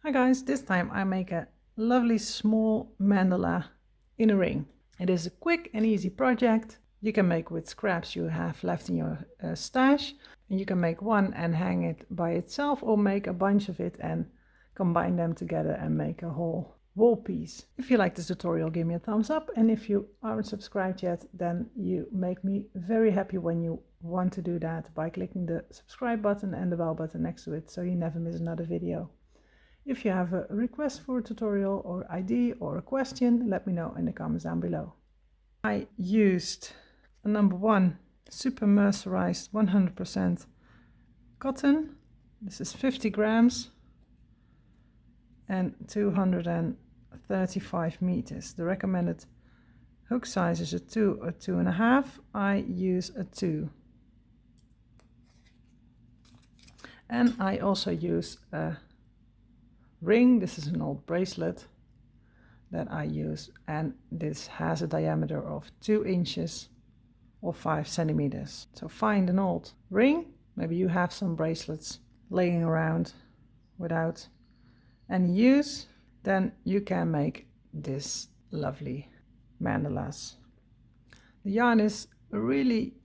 Hi guys, this time I make a lovely small mandala in a ring. It is a quick and easy project. You can make with scraps you have left in your stash. And you can make one and hang it by itself, or make a bunch of it and combine them together and make a whole wall piece. If you like this tutorial, give me a thumbs up, and if you aren't subscribed yet, then you make me very happy when you want to do that by clicking the subscribe button and the bell button next to it, so you never miss another video. If you have a request for a tutorial or idea or a question, let me know in the comments down below. I used a number 1 super mercerized 100% cotton. This is 50 grams and 235 meters. The recommended hook size is a 2 or 2.5. I use a 2. And I also use a ring. This is an old bracelet that I use, and this has a diameter of 2 inches or 5 centimeters. So find an old ring, maybe you have some bracelets laying around without any use, then you can make this lovely mandalas. The yarn is really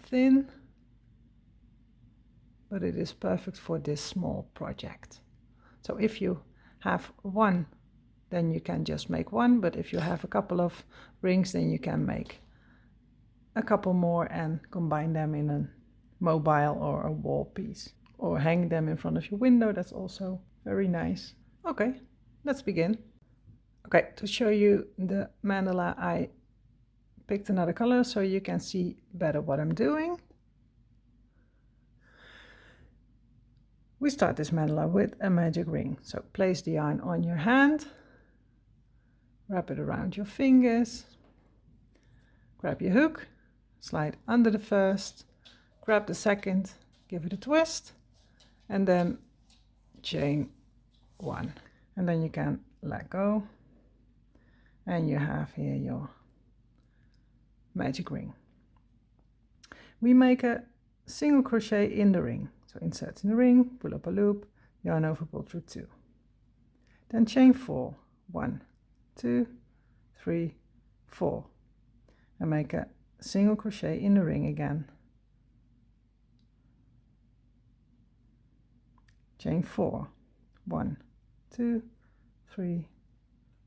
thin, but it is perfect for this small project. So if you have one, then you can just make one, but if you have a couple of rings, then you can make a couple more and combine them in a mobile or a wall piece, or hang them in front of your window. That's also very nice. Okay, let's begin. Okay, to show you the mandala, I picked another color so you can see better what I'm doing. We start this mandala with a magic ring. So place the yarn on your hand, wrap it around your fingers, grab your hook, slide under the first, grab the second, give it a twist, and then chain 1. And then you can let go, and you have here your magic ring. We make a single crochet in the ring. So insert in the ring, pull up a loop, yarn over, pull through 2. Then chain 4, 1, 2, 3, 4, and make a single crochet in the ring again. Chain 4, 1, 2, 3,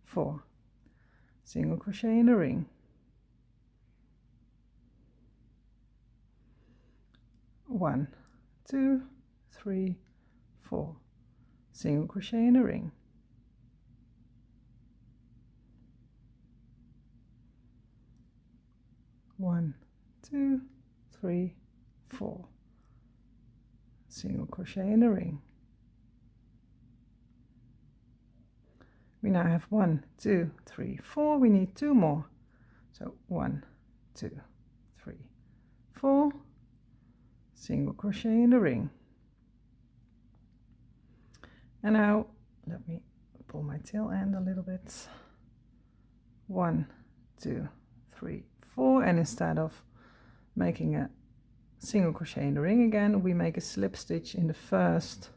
4, single crochet in the ring. 1, 2, 3, 4, single crochet in the ring. 1, 2, 3, 4, single crochet in the ring. We now have 1, 2, 3, 4. We need 2 more. So 1, 2, 3, 4, single crochet in the ring. And now let me pull my tail end a little bit. 1, 2, 3, 4, and instead of making a single crochet in the ring again, we make a slip stitch in the first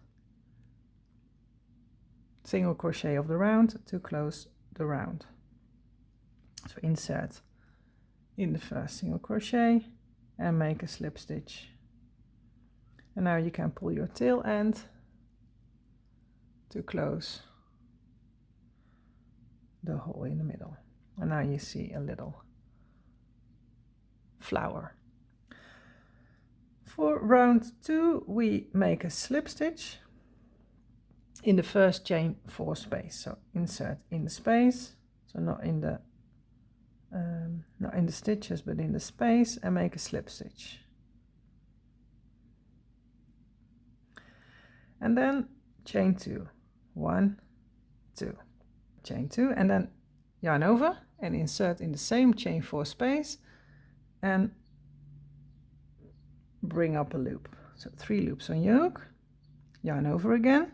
single crochet of the round to close the round. So insert in the first single crochet and make a slip stitch. And now you can pull your tail end to close the hole in the middle. And now you see a little flower. For round 2, we make a slip stitch in the first chain 4 space. So insert in the space, so not in the stitches, but in the space, and make a slip stitch. And then chain 2, 1, 2, chain 2, and then yarn over and insert in the same chain 4 space and bring up a loop. So 3 loops on your hook, yarn over again,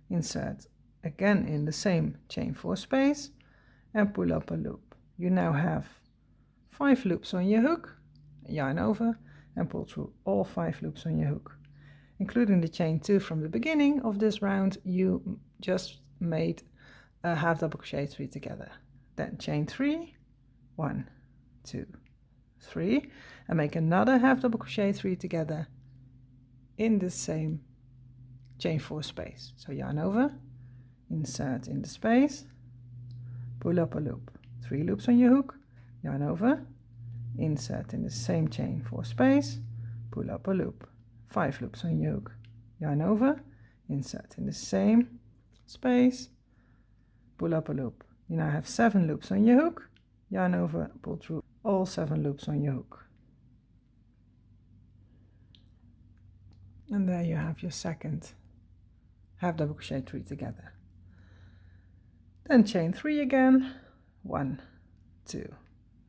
insert again in the same chain 4 space and pull up a loop. You now have 5 loops on your hook, yarn over and pull through all 5 loops on your hook. including the chain 2 from the beginning of this round, you just made a half double crochet 3 together. Then chain 3, 1, 2, 3, and make another half double crochet 3 together in the same chain 4 space. So yarn over, insert in the space, pull up a loop, 3 loops on your hook, yarn over, insert in the same chain 4 space, pull up a loop, 5 loops on your hook, yarn over, insert in the same space, pull up a loop. You now have 7 loops on your hook, yarn over, pull through all 7 loops on your hook. And there you have your second half double crochet 3 together. Then chain 3 again, 1, 2,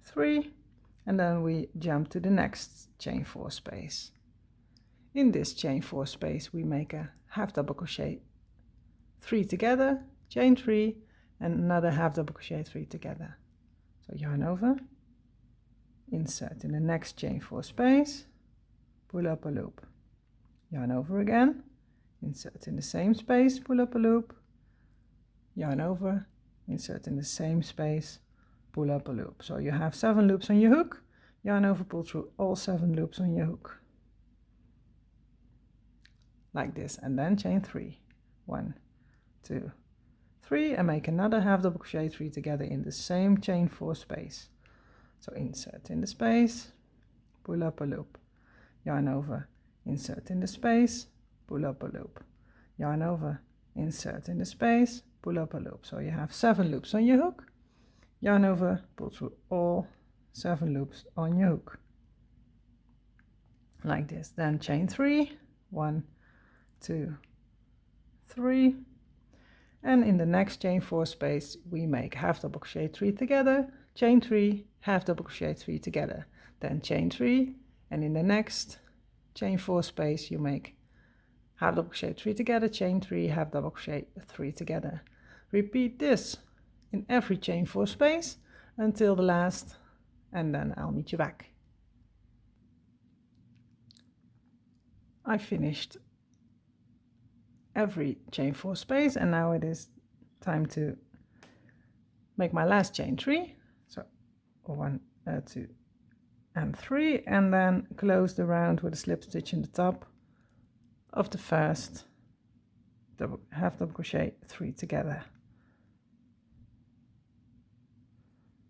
3, and then we jump to the next chain 4 space. In this chain 4 space we make a half double crochet 3 together, chain 3, and another half double crochet 3 together. So yarn over, insert in the next chain 4 space, pull up a loop, yarn over again, insert in the same space, pull up a loop, yarn over, insert in the same space, pull up a loop. So you have 7 loops on your hook, yarn over, pull through all 7 loops on your hook. Like this, and then chain 3, 1, 2, 3, and make another half double crochet 3 together in the same chain 4 space. So insert in the space, pull up a loop, yarn over, insert in the space, pull up a loop, yarn over, insert in the space, pull up a loop. So you have 7 loops on your hook, yarn over, pull through all 7 loops on your hook. Like this. Then chain 3, 1, 2, 3, and in the next chain 4 space we make half double crochet 3 together, chain 3, half double crochet 3 together, then chain 3, and in the next chain 4 space you make half double crochet 3 together, chain 3, half double crochet 3 together. Repeat this in every chain 4 space until the last, and then I'll meet you back. I finished every chain 4 space, and now it is time to make my last chain 3. So 1, 2, and 3, and then close the round with a slip stitch in the top of the first half double crochet 3 together,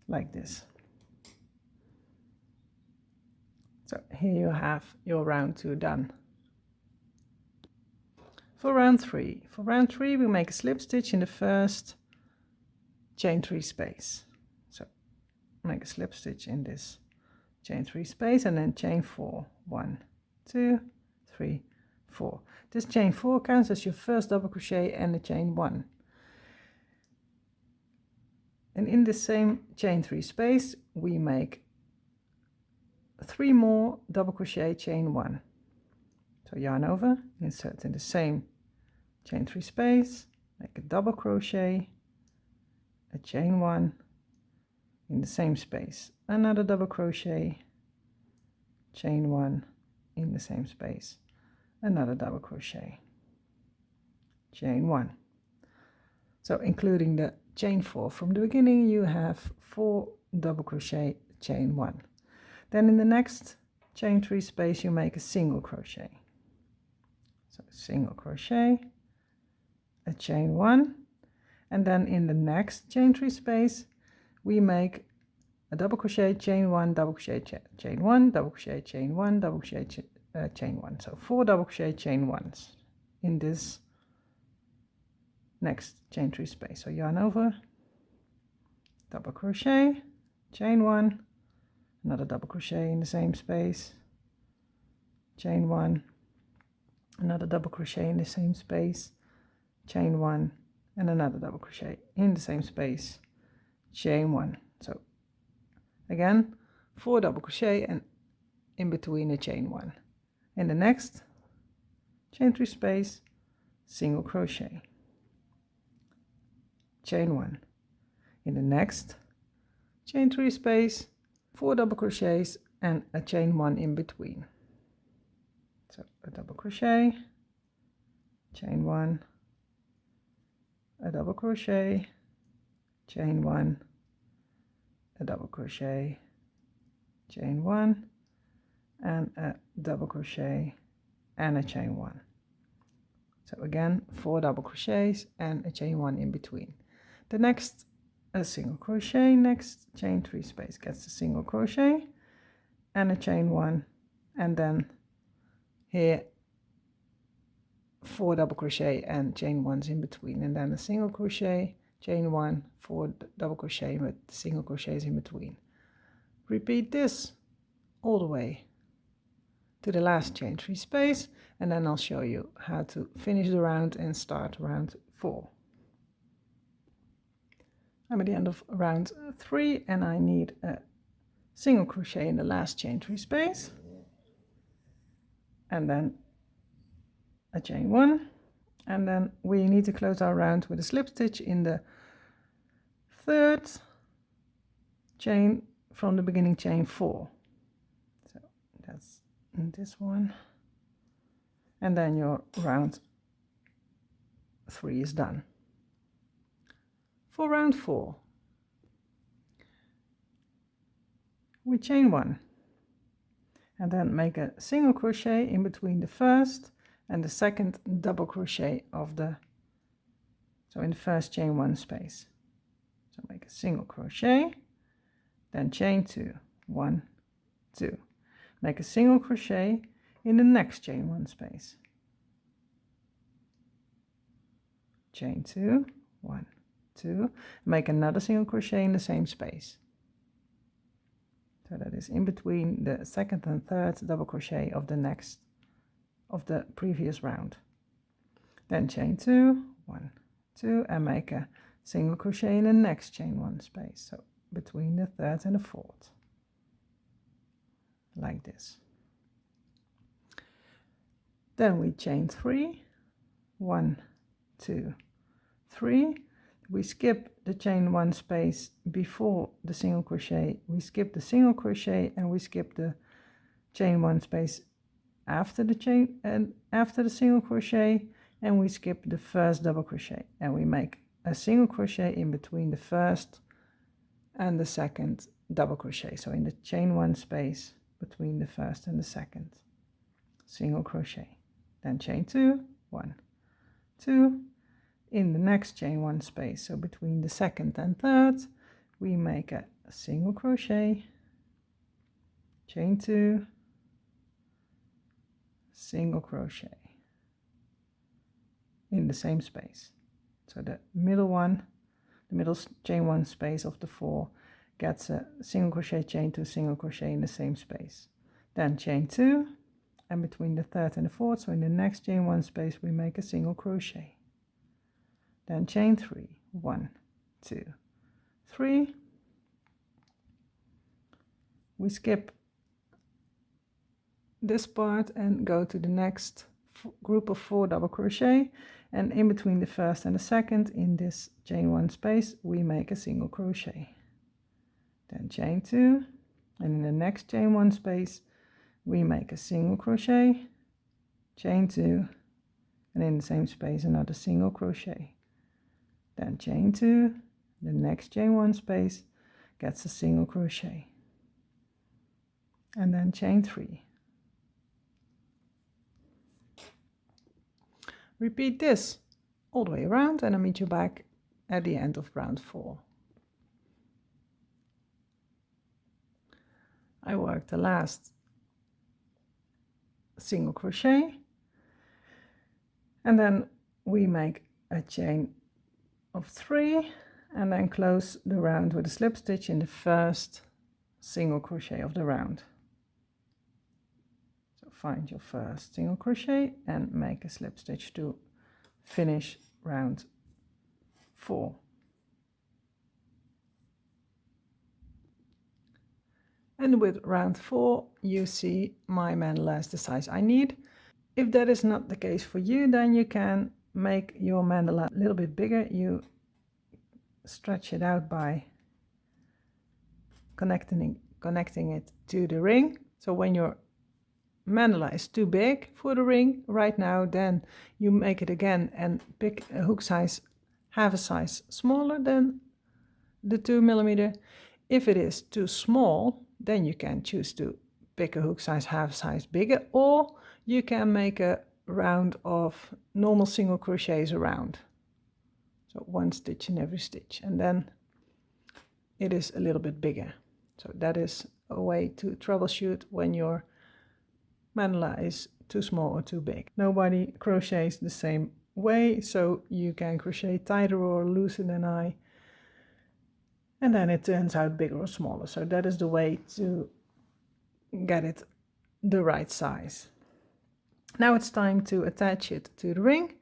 like this. So here you have your round 2 done. For round 3, we make a slip stitch in the first chain 3 space. So make a slip stitch in this chain 3 space and then chain 4, 1, 2, 3, 4. This chain 4 counts as your first double crochet and the chain 1. And in the same chain 3 space we make 3 more double crochet chain 1. So yarn over, insert in the same chain 3 space, make a double crochet, a chain 1 in the same space, another double crochet, chain 1 in the same space, another double crochet, chain 1. So including the chain 4 from the beginning, you have 4 double crochet, chain 1. Then in the next chain 3 space you make a single crochet. So single crochet, a chain 1, and then in the next chain 3 space we make a double crochet, chain 1, double crochet, chain 1, double crochet, chain 1, double crochet, chain 1. So 4 double crochet chain 1s in this next chain 3 space. So yarn over, double crochet, chain 1, another double crochet in the same space, chain 1, another double crochet in the same space, chain 1, and another double crochet in the same space, chain 1. So again 4 double crochet and in between a chain 1. In the next chain 3 space, single crochet, chain 1. In the next chain 3 space, 4 double crochets and a chain 1 in between. So So a double crochet, chain 1, a double crochet, chain 1, a double crochet, chain 1, and a double crochet and a chain 1. So again, 4 double crochets and a chain 1 in between. The next, a single crochet, next chain 3 space gets a single crochet and a chain 1, and then here 4 double crochet and chain 1s in between, and then a single crochet, chain 1, 4 double crochet with single crochets in between. Repeat this all the way to the last chain 3 space, and then I'll show you how to finish the round and start round 4. I'm at the end of round 3 and I need a single crochet in the last chain 3 space, and then a chain 1, and then we need to close our round with a slip stitch in the 3rd chain from the beginning chain 4. So that's this one, and then your round 3 is done. For round 4, we chain 1 and then make a single crochet in between the first and the second double crochet of the, so in the first chain 1 space. So make a single crochet, then chain 2, 1, 2. Make a single crochet in the next chain 1 space. Chain 2, 1, 2. Make another single crochet in the same space. So that is in between the second and third double crochet of the next, of the previous round. Then chain 2, 1, 2, and make a single crochet in the next chain 1 space. So between the third and the fourth, like this. Then we chain 3, 1, 2, 3. We skip the chain 1 space before the single crochet, we skip the single crochet, and we skip the chain 1 space after the chain and after the single crochet, and we skip the first double crochet, and we make a single crochet in between the first and the second double crochet. So in the chain 1 space between the first and the second, single crochet, then chain 2, 1, 2. In the next chain 1 space, so between the second and third, we make a single crochet, chain 2, single crochet in the same space. So the middle one, the middle chain 1 space of the 4 gets a single crochet, chain 2, single crochet in the same space. Then chain 2, and between the third and the fourth, so in the next chain 1 space, we make a single crochet. Then chain 3, 1, 2, 3. We skip this part and go to the next group of 4 double crochet, and in between the first and the second in this chain 1 space, we make a single crochet. Then chain 2, and in the next chain 1 space, we make a single crochet, chain 2, and in the same space another single crochet. Then chain 2, the next chain 1 space gets a single crochet, and then chain 3. Repeat this all the way around, and I'll meet you back at the end of round 4. I work the last single crochet, and then we make a chain of 3 and then close the round with a slip stitch in the first single crochet of the round. So find your first single crochet and make a slip stitch to finish round 4. And with round 4, you see my mandala is the size I need. If that is not the case for you, then you can make your mandala a little bit bigger. You stretch it out by connecting it to the ring. So when your mandala is too big for the ring right now, then you make it again and pick a hook size half a size smaller than the 2mm. If it is too small, then you can choose to pick a hook size half a size bigger, or you can make a round of normal single crochets around. So 1 stitch in every stitch, and then it is a little bit bigger. So that is a way to troubleshoot when your mandala is too small or too big. Nobody crochets the same way, so you can crochet tighter or looser than I, and then it turns out bigger or smaller. So that is the way to get it the right size. Now it's time to attach it to the ring.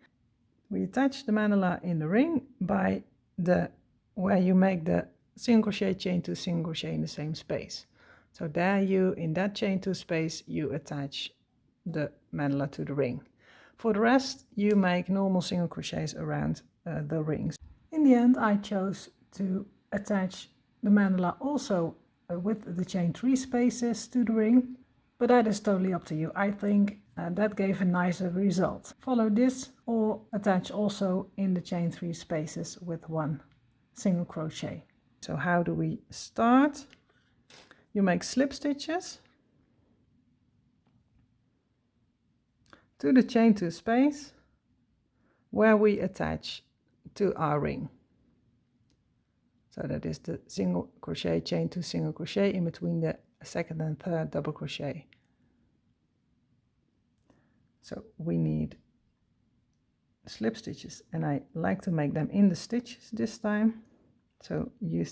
We attach the mandala in the ring by the where you make the single crochet, chain 2, single crochet in the same space. So there you, in that chain 2 space, you attach the mandala to the ring. For the rest, you make normal single crochets around the rings. In the end, I chose to attach the mandala also with the chain 3 spaces to the ring, but that is totally up to you. I think that gave a nicer result. Follow this or attach also in the chain 3 spaces with 1 single crochet. So how do we start? You make slip stitches to the chain 2 space where we attach to our ring. So that is the single crochet, chain 2, single crochet in between the second and third double crochet. So we need slip stitches, and I like to make them in the stitches this time, so you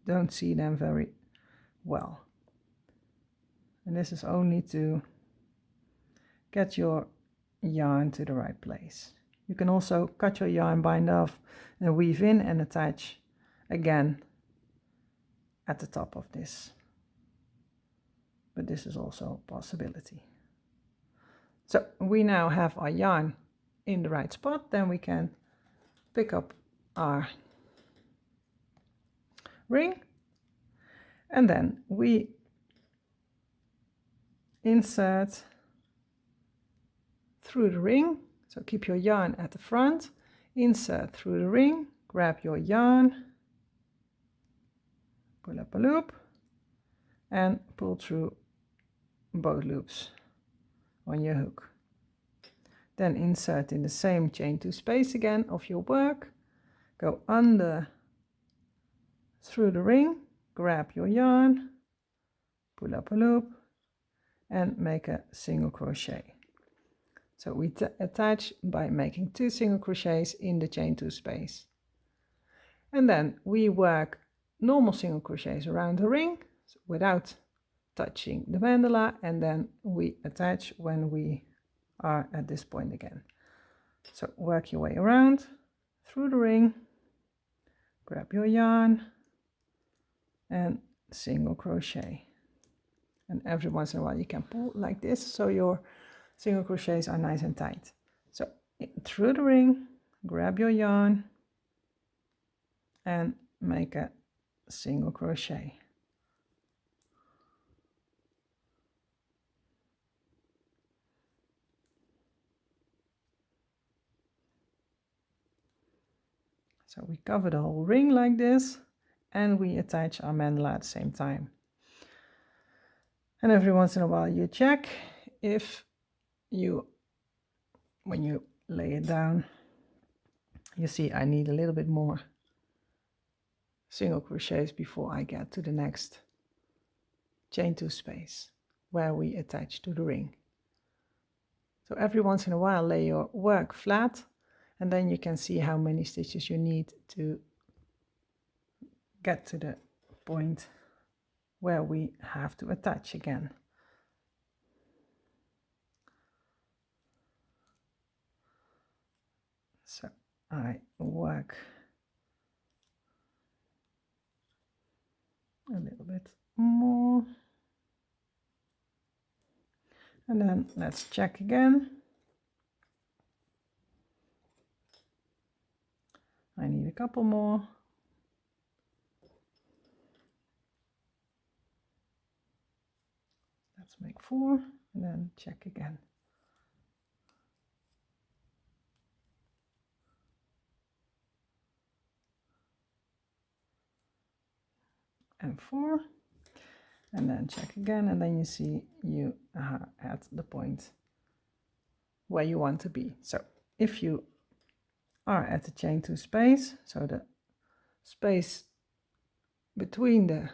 don't see them very well. And this is only to get your yarn to the right place. You can also cut your yarn, bind off, and weave in and attach again at the top of this. But this is also a possibility. So we now have our yarn in the right spot, then we can pick up our ring, and then we insert through the ring. So keep your yarn at the front, insert through the ring, grab your yarn, pull up a loop, and pull through both loops on your hook. Then insert in the same chain 2 space again of your work, go under through the ring, grab your yarn, pull up a loop, and make a single crochet. So we attach by making 2 single crochets in the chain 2 space. And then we work normal single crochets around the ring without touching the mandala, and then we attach when we are at this point again. So work your way around through the ring, grab your yarn, and single crochet. And every once in a while you can pull like this, so your single crochets are nice and tight. So through the ring, grab your yarn, and make a single crochet. So we cover the whole ring like this, and we attach our mandala at the same time. And every once in a while you check if you, when you lay it down, you see I need a little bit more single crochets before I get to the next chain 2 space where we attach to the ring. So every once in a while lay your work flat, and then you can see how many stitches you need to get to the point where we have to attach again. So I work a little bit more, and then let's check again. I need a couple more. That's Let's make 4 and then check again. And 4 and then check again, and then you see you are at the point where you want to be. So if you are at the chain 2 space, so the space between the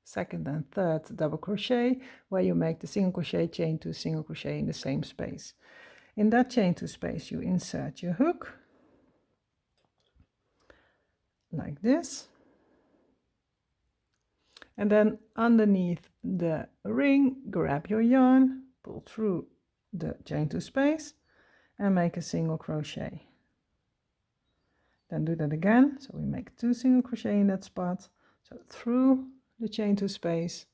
second and third double crochet, where you make the single crochet, chain 2, single crochet in the same space. In that chain 2 space you insert your hook like this, and then underneath the ring grab your yarn, pull through the chain 2 space and make a single crochet. Then do that again, so we make 2 single crochet in that spot. So through the chain 2 space,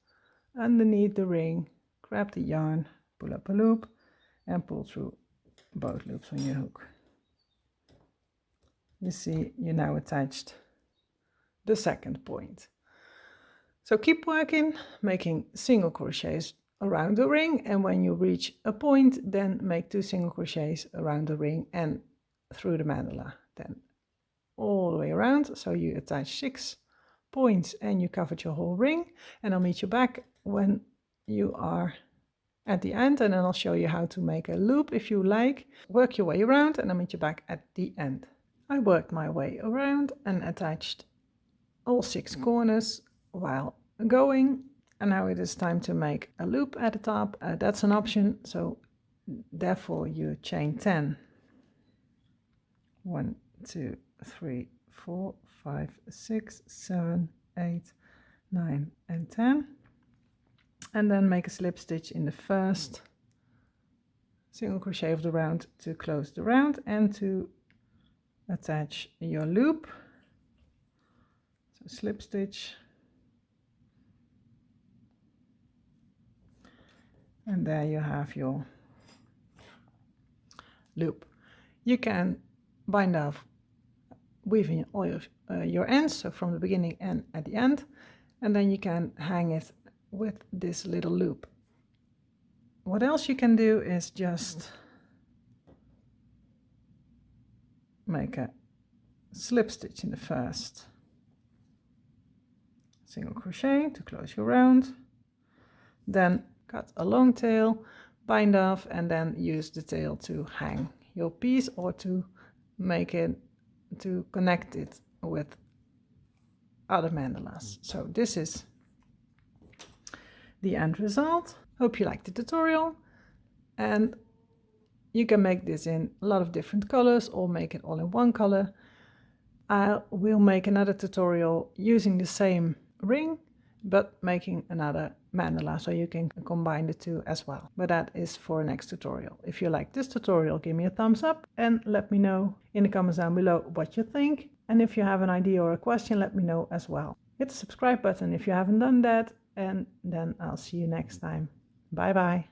underneath the ring, grab the yarn, pull up a loop and pull through both loops on your hook. You see you now attached the second point. So keep working, making single crochets around the ring, and when you reach a point, then make 2 single crochets around the ring and through the mandala. Then all the way around, so you attach 6 points and you covered your whole ring. And I'll meet you back when you are at the end, and then I'll show you how to make a loop if you like. Work your way around and I'll meet you back at the end. I worked my way around and attached all 6 corners while going, and now it is time to make a loop at the top. That's an option, so therefore you chain 10. 1, 2, 3, 4, 5, 6, 7, 8, 9 and 10, and then make a slip stitch in the first single crochet of the round to close the round and to attach your loop. So slip stitch, and there you have your loop. You can bind off weaving all your ends, so from the beginning and at the end, and then you can hang it with this little loop. What else you can do is just make a slip stitch in the first single crochet to close your round, then cut a long tail, bind off, and then use the tail to hang your piece or to make it, to connect it with other mandalas. So this is the end result. Hope you liked the tutorial, and you can make this in a lot of different colors or make it all in one color. I will make another tutorial using the same ring but making another mandala, so you can combine the two as well. But that is for a next tutorial. If you like this tutorial, give me a thumbs up and let me know in the comments down below what you think. And if you have an idea or a question, let me know as well. Hit the subscribe button if you haven't done that, and then I'll see you next time. Bye bye.